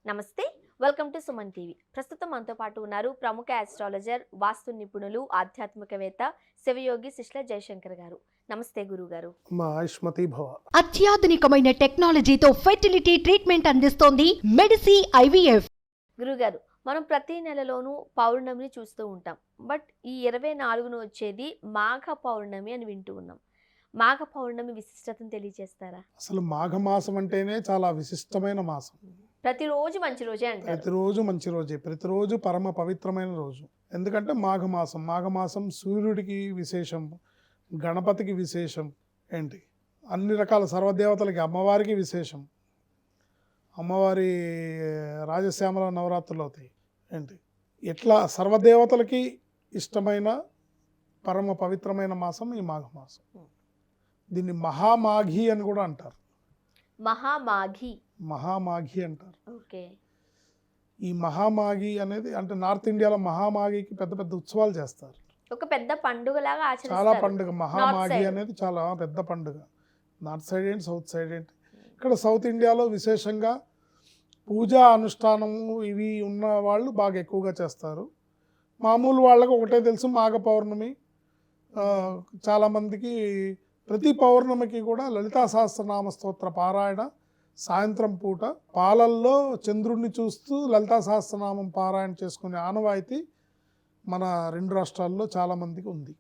నమస్తే. Welcome to Suman TV. ప్రస్తుతం మనతో పాటు ఉన్నారు ప్రముఖ ఆస్ట్రాలజర్, వాస్తు నిపుణులు, ఆధ్యాత్మికవేత్త, శివయోగి శిష్ల జయశంకర్ గారు. నమస్తే గురుగారు. మా ఆయుష్మతి భవ. అత్యాధునికమైన టెక్నాలజీతో ఫెర్టిలిటీ ట్రీట్మెంట్ అందిస్తోంది మెడిసి ఐవీఎఫ్. గురుగారు, మనం ప్రతి నెలలోనూ పౌర్ణమిని చూస్తూ ఉంటాం. బట్ ఈ 24న వచ్చేది మాఘ పౌర్ణమి అని వింటూ ఉన్నాం. మాఘ పౌర్ణమి విశిష్టతను తెలియజేస్తారా? అసలు మాఘమాసం అంటేనే చాలా విశిష్టమైన మాసం. ప్రతిరోజు మంచి రోజే అంటారు. ప్రతిరోజు మంచి రోజే, ప్రతిరోజు పరమ పవిత్రమైన రోజు. ఎందుకంటే మాఘమాసం సూర్యుడికి విశేషం, గణపతికి విశేషం, ఏంటి అన్ని రకాల సర్వదేవతలకి, అమ్మవారికి విశేషం. అమ్మవారి రాజశ్యామల నవరాత్రులు అవుతాయి. ఏంటి ఇట్లా సర్వదేవతలకి ఇష్టమైన పరమ పవిత్రమైన మాసం ఈ మాఘమాసం. దీన్ని మహామాఘి అని కూడా అంటారు. మహామాఘి అంటారు. ఓకే. ఈ మహామాఘి అనేది అంటే నార్త్ ఇండియాలో మహామాఘికి పెద్ద పెద్ద ఉత్సవాలు చేస్తారు. ఒక పెద్ద పండుగలాగా ఆచరిస్తారు. చాలా పండుగ మహామాఘి అనేది చాలా పెద్ద పండుగ. నార్త్ సైడ్ ఏంటి, సౌత్ సైడ్ ఏంటి. ఇక్కడ సౌత్ ఇండియాలో విశేషంగా పూజా అనుష్ఠానము ఇవి ఉన్న వాళ్ళు బాగా ఎక్కువగా చేస్తారు. మామూలు వాళ్ళకు ఒకటే తెలుసు, మాఘ పౌర్ణమి. చాలామందికి ప్రతి పౌర్ణమికి కూడా లలితా సహస్రనామ స్తోత్ర పారాయణ సాయంత్రం పూట పాలల్లో చంద్రుడిని చూస్తూ లలితా సహస్రనామం పారాయణ చేసుకునే ఆనవాయితీ మన 2 రాష్ట్రాల్లో చాలామందికి ఉంది.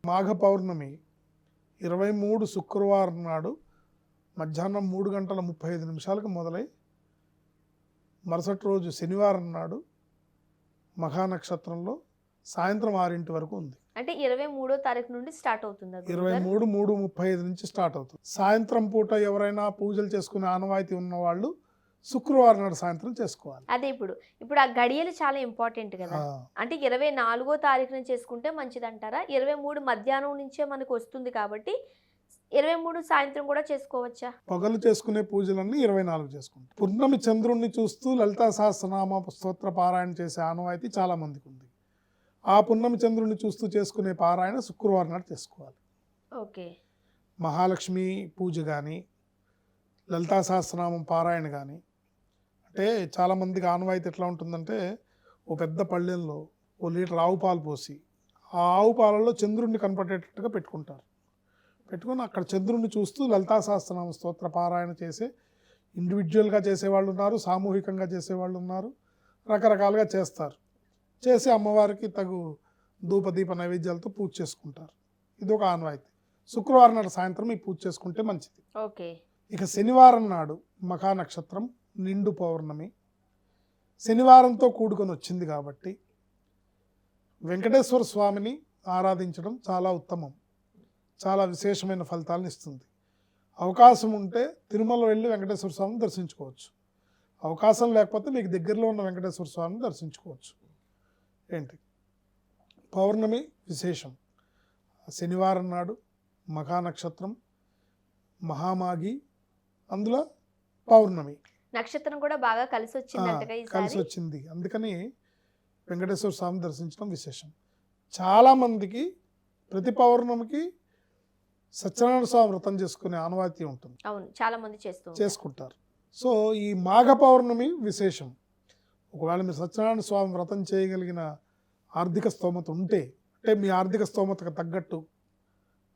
మాఘ పౌర్ణమి 23 శుక్రవారం నాడు మధ్యాహ్నం 3:35 మొదలై మరుసటి రోజు శనివారం నాడు మఖానక్షత్రంలో సాయంత్రం 6 వరకు ఉంది. అంటే 23వ తారీఖు నుండి స్టార్ట్ అవుతుంది. 23:35 నుంచి స్టార్ట్ అవుతుంది. సాయంత్రం పూట ఎవరైనా పూజలు చేసుకునే ఆనవాయితీ ఉన్న వాళ్ళు శుక్రవారం నాడు సాయంత్రం చేసుకోవాలి. అదే ఇప్పుడు ఆ గడియలు చాలా ఇంపార్టెంట్ కదా. అంటే 24వ తారీఖున చేసుకుంటే మంచిది అంటారా? 23 మధ్యాహ్నం నుంచే మనకు వస్తుంది కాబట్టి 23 సాయంత్రం కూడా చేసుకోవచ్చా? పగలు చేసుకునే పూజలన్నీ 24 చేసుకుంటాం. పున్నమి చంద్రుణ్ణి చూస్తూ లలితా సహస్రనామ స్తోత్ర పారాయణ చేసే ఆనవాయితీ చాలా మందికి ఉంది. ఆ పున్నమి చంద్రుడిని చూస్తూ చేసుకునే పారాయణ శుక్రవారం నాడు చేసుకోవాలి. ఓకే. మహాలక్ష్మి పూజ కానీ లలితా సహస్రనామం పారాయణ కానీ, అంటే చాలామందికి ఆనవాయితీ ఎట్లా ఉంటుందంటే, ఓ పెద్ద పళ్ళెంలో 1 లీటర్ ఆవు పాలు పోసి ఆ ఆవు పాలలో చంద్రుడిని కనపడేటట్టుగా పెట్టుకుంటారు. పెట్టుకొని అక్కడ చంద్రుడిని చూస్తూ లలితా సహస్రనామ స్తోత్ర పారాయణ చేసే ఇండివిజువల్గా చేసేవాళ్ళు ఉన్నారు, సామూహికంగా చేసేవాళ్ళు ఉన్నారు, రకరకాలుగా చేస్తారు. చేసి అమ్మవారికి తగు ధూపదీప నైవేద్యాలతో పూజ చేసుకుంటారు. ఇది ఒక ఆనవాయితీ. శుక్రవారం నాడు సాయంత్రం ఈ పూజ చేసుకుంటే మంచిది. ఓకే. ఇక శనివారం నాడు మఖా నక్షత్రం నిండు పౌర్ణమి శనివారంతో కూడుకొని వచ్చింది కాబట్టి వెంకటేశ్వర స్వామిని ఆరాధించడం చాలా ఉత్తమం, చాలా విశేషమైన ఫలితాలను ఇస్తుంది. అవకాశం ఉంటే తిరుమల వెళ్ళి వెంకటేశ్వర స్వామిని దర్శించుకోవచ్చు. అవకాశం లేకపోతే మీకు దగ్గరలో ఉన్న వెంకటేశ్వర స్వామిని దర్శించుకోవచ్చు. ఏంటి పౌర్ణమి విశేషం. శనివారం నాడు మఖా నక్షత్రం, మహామాఘి, అందులో పౌర్ణమి నక్షత్రం కూడా బాగా కలిసి వచ్చింది. అందుకని వెంకటేశ్వర స్వామిని దర్శించడం విశేషం. చాలామందికి ప్రతి పౌర్ణమికి సత్యనారాయణ స్వామి వ్రతం చేసుకునే ఆనవాయితీ ఉంటుంది. అవును, చాలా మంది చేసుకుంటారు. సో ఈ మాఘ పౌర్ణమి విశేషం. ఒకవేళ మీరు సత్యనారాయణ స్వామి వ్రతం చేయగలిగిన ఆర్థిక స్తోమత ఉంటే, అంటే మీ ఆర్థిక స్తోమతకు తగ్గట్టు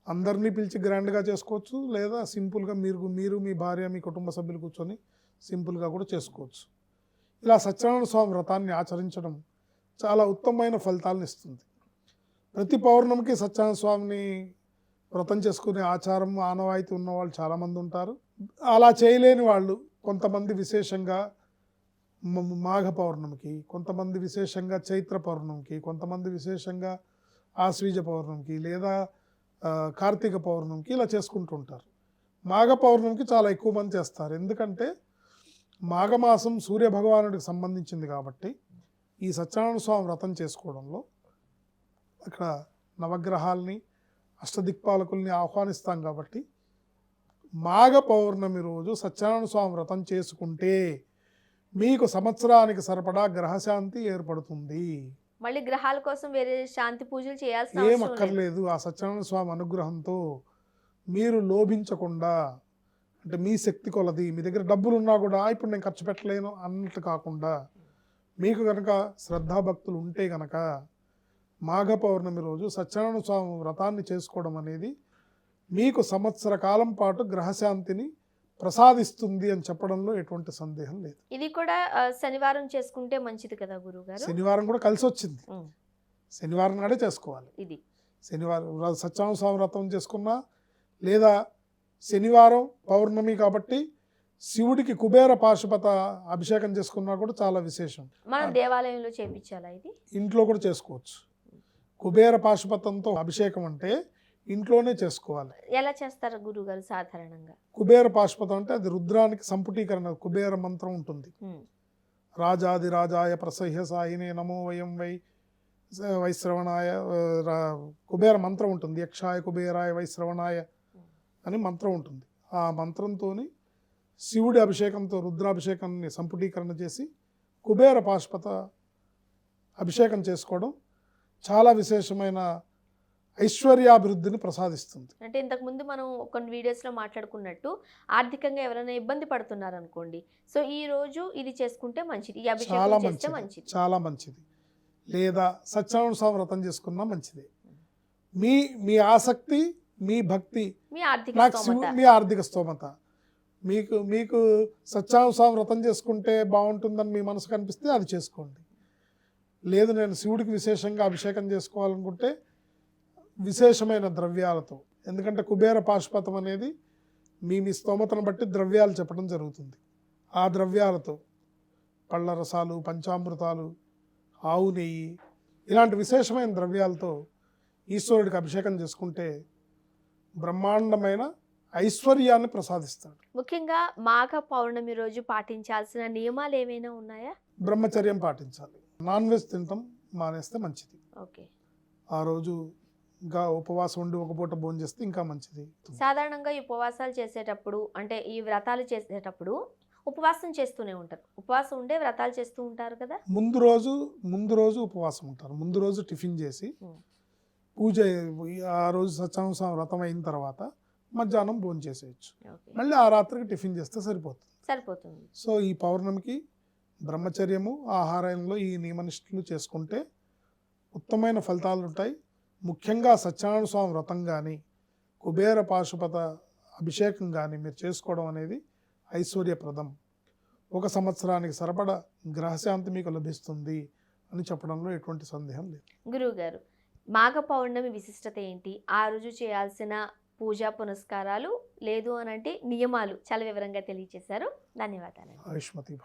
అందరినీ పిలిచి గ్రాండ్గా చేసుకోవచ్చు, లేదా సింపుల్గా మీరు మీ భార్య మీ కుటుంబ సభ్యులు కూర్చొని సింపుల్గా కూడా చేసుకోవచ్చు. ఇలా సత్యనారాయణ స్వామి వ్రతాన్ని ఆచరించడం చాలా ఉత్తమమైన ఫలితాలను ఇస్తుంది. ప్రతి పౌర్ణమికి సత్యనారాయణ స్వామిని వ్రతం చేసుకునే ఆచారం ఆనవాయితీ ఉన్నవాళ్ళు చాలామంది ఉంటారు. అలా చేయలేని వాళ్ళు కొంతమంది విశేషంగా మాఘ పౌర్ణమికి, కొంతమంది విశేషంగా చైత్ర పౌర్ణమికి, కొంతమంది విశేషంగా ఆశ్వీజ పౌర్ణమికి లేదా కార్తీక పౌర్ణమికి ఇలా చేసుకుంటూ ఉంటారు. మాఘ పౌర్ణమికి చాలా ఎక్కువ మంది చేస్తారు. ఎందుకంటే మాఘమాసం సూర్యభగవానుడికి సంబంధించింది కాబట్టి ఈ సత్యనారాయణ స్వామి వ్రతం చేసుకోవడంలో అక్కడ నవగ్రహాల్ని, అష్టదిక్పాలకుల్ని ఆహ్వానిస్తాం కాబట్టి మాఘ పౌర్ణమి రోజు సత్యనారాయణ స్వామి వ్రతం చేసుకుంటే మీకు సంవత్సరానికి సరిపడా గ్రహశాంతి ఏర్పడుతుంది. మళ్ళీ గ్రహాల కోసం వేరే శాంతి పూజలు చేయాల్సిన ఏం అక్కర్లేదు. ఆ సత్యనారాయణ స్వామి అనుగ్రహంతో మీరు లోభించకుండా, అంటే మీ శక్తి కొలది, మీ దగ్గర డబ్బులు ఉన్నా కూడా ఇప్పుడు నేను ఖర్చు పెట్టలేను అన్నట్టు కాకుండా మీకు కనుక శ్రద్ధాభక్తులు ఉంటే కనుక మాఘ పౌర్ణమి రోజు సత్యనారాయణ స్వామి వ్రతాన్ని చేసుకోవడం అనేది మీకు సంవత్సర కాలం పాటు గ్రహశాంతిని ప్రసాదిస్తుంది అని చెప్పడంలో ఎటువంటి సందేహం లేదు. ఇది కూడా శనివారం చేసుకుంటే మంచిది కదా గురువు గారు? శనివారం కూడా కలిసి వచ్చింది. శనివారం నాడే చేసుకోవాలి. ఇది శనివారం సత్యనారాయణ స్వామి వ్రతం చేసుకున్నా, లేదా శనివారం పౌర్ణమి కాబట్టి శివుడికి కుబేర పాశుపత అభిషేకం చేసుకున్నా కూడా చాలా విశేషం. మనం దేవాలయంలో చేయించాలా ఇది? ఇంట్లో కూడా చేసుకోవచ్చు. కుబేర పాశుపతంతో అభిషేకం అంటే ఇంట్లోనే చేసుకోవాలి. ఎలా చేస్తారు గురువు గారు సాధారణంగా? కుబేర పాశుపతం అంటే అది రుద్రానికి సంపుటీకరణ, కుబేర మంత్రం ఉంటుంది. రాజాది రాజాయ ప్రసహ్య సాయినే నమో వయం వైశ్రవణాయ కుబేర మంత్రం ఉంటుంది. యక్షాయ కుబేరాయ వైశ్రవణాయ అని మంత్రం ఉంటుంది. ఆ మంత్రంతో శివుడి అభిషేకంతో రుద్రాభిషేకాన్ని సంపుటీకరణ చేసి కుబేర పాశుపత అభిషేకం చేసుకోవడం చాలా విశేషమైన ఐశ్వర్యాభివృద్ధిని ప్రసాదిస్తుంది. అంటే ఇంతకుముందు మనం కొన్ని వీడియోస్లో మాట్లాడుకున్నట్టు ఆర్థికంగా ఎవరైనా ఇబ్బంది పడుతున్నారు అనుకోండి, సో ఈ రోజు ఇది చేసుకుంటే మంచిది, ఈ అభిషేకం చేస్తే మంచిది, చాలా మంచిది. లేదా సత్యనారాయణ స్వామి వ్రతం చేసుకున్నా మంచిది. మీ ఆసక్తి, మీ భక్తి, మీ ఆర్థిక స్తోమత, మీకు సత్యనారాయణ స్వామి వ్రతం చేసుకుంటే బాగుంటుందని మీ మనసు కనిపిస్తే అది చేసుకోండి. లేదు నేను శివుడికి విశేషంగా అభిషేకం చేసుకోవాలనుకుంటే విశేషమైన ద్రవ్యాలతో, ఎందుకంటే కుబేర పాశుపతం అనేది మీ స్తోమతను బట్టి ద్రవ్యాలు చెప్పడం జరుగుతుంది. ఆ ద్రవ్యాలతో పళ్ళ రసాలు, పంచామృతాలు, ఆవు నెయ్యి ఇలాంటి విశేషమైన ద్రవ్యాలతో ఈశ్వరుడికి అభిషేకం చేసుకుంటే బ్రహ్మాండమైన ఐశ్వర్యాన్ని ప్రసాదిస్తాడు. ముఖ్యంగా మాఘ పౌర్ణమి రోజు పాటించాల్సిన నియమాలు ఏమైనా ఉన్నాయా? బ్రహ్మచర్యం పాటించాలి. నాన్ వెజ్ తినటం మానేస్తే మంచిది. ఓకే. ఆ రోజు ఇంకా ఉపవాసం ఉండి ఒక పూట భోజనం చేస్తే ఇంకా మంచిది. సాధారణంగా ఈ ఉపవాసాలు చేసేటప్పుడు, అంటే ఈ వ్రతాలు చేసేటప్పుడు ఉపవాసం చేస్తూనే ఉంటారు. ఉపవాసం ఉండే వ్రతాలు చేస్తూ ఉంటారు కదా? ముందు రోజు ఉపవాసం ఉంటారు. ముందు రోజు టిఫిన్ చేసి పూజ, ఆ రోజు సత్యనారాయణ స్వామి వ్రతం అయిన తర్వాత మధ్యాహ్నం భోజనం చేసేయచ్చు. మళ్ళీ ఆ రాత్రికి టిఫిన్ చేస్తే సరిపోతుంది. సో ఈ పౌర్ణమికి బ్రహ్మచర్యము, ఆహారంలో ఈ నియమనిష్టలు చేసుకుంటే ఉత్తమమైన ఫలితాలు ఉంటాయి. ముఖ్యంగా సత్యనారాయణ స్వామి వ్రతం కానీ, కుబేర పాశుపత అభిషేకం కానీ మీరు చేసుకోవడం అనేది ఐశ్వర్యప్రదం. 1 సంవత్సరానికి సరిపడా గ్రహశాంతి మీకు లభిస్తుంది అని చెప్పడంలో ఎటువంటి సందేహం లేదు. గురువు గారు, మాఘ పౌర్ణమి విశిష్టత ఏంటి? ఆ రోజు చేయాల్సిన పూజా పునస్కారాలు, లేదు అనంటే నియమాలు చాలా వివరంగా తెలియజేశారు. ధన్యవాదాలు. ఆయుష్మతి భవ.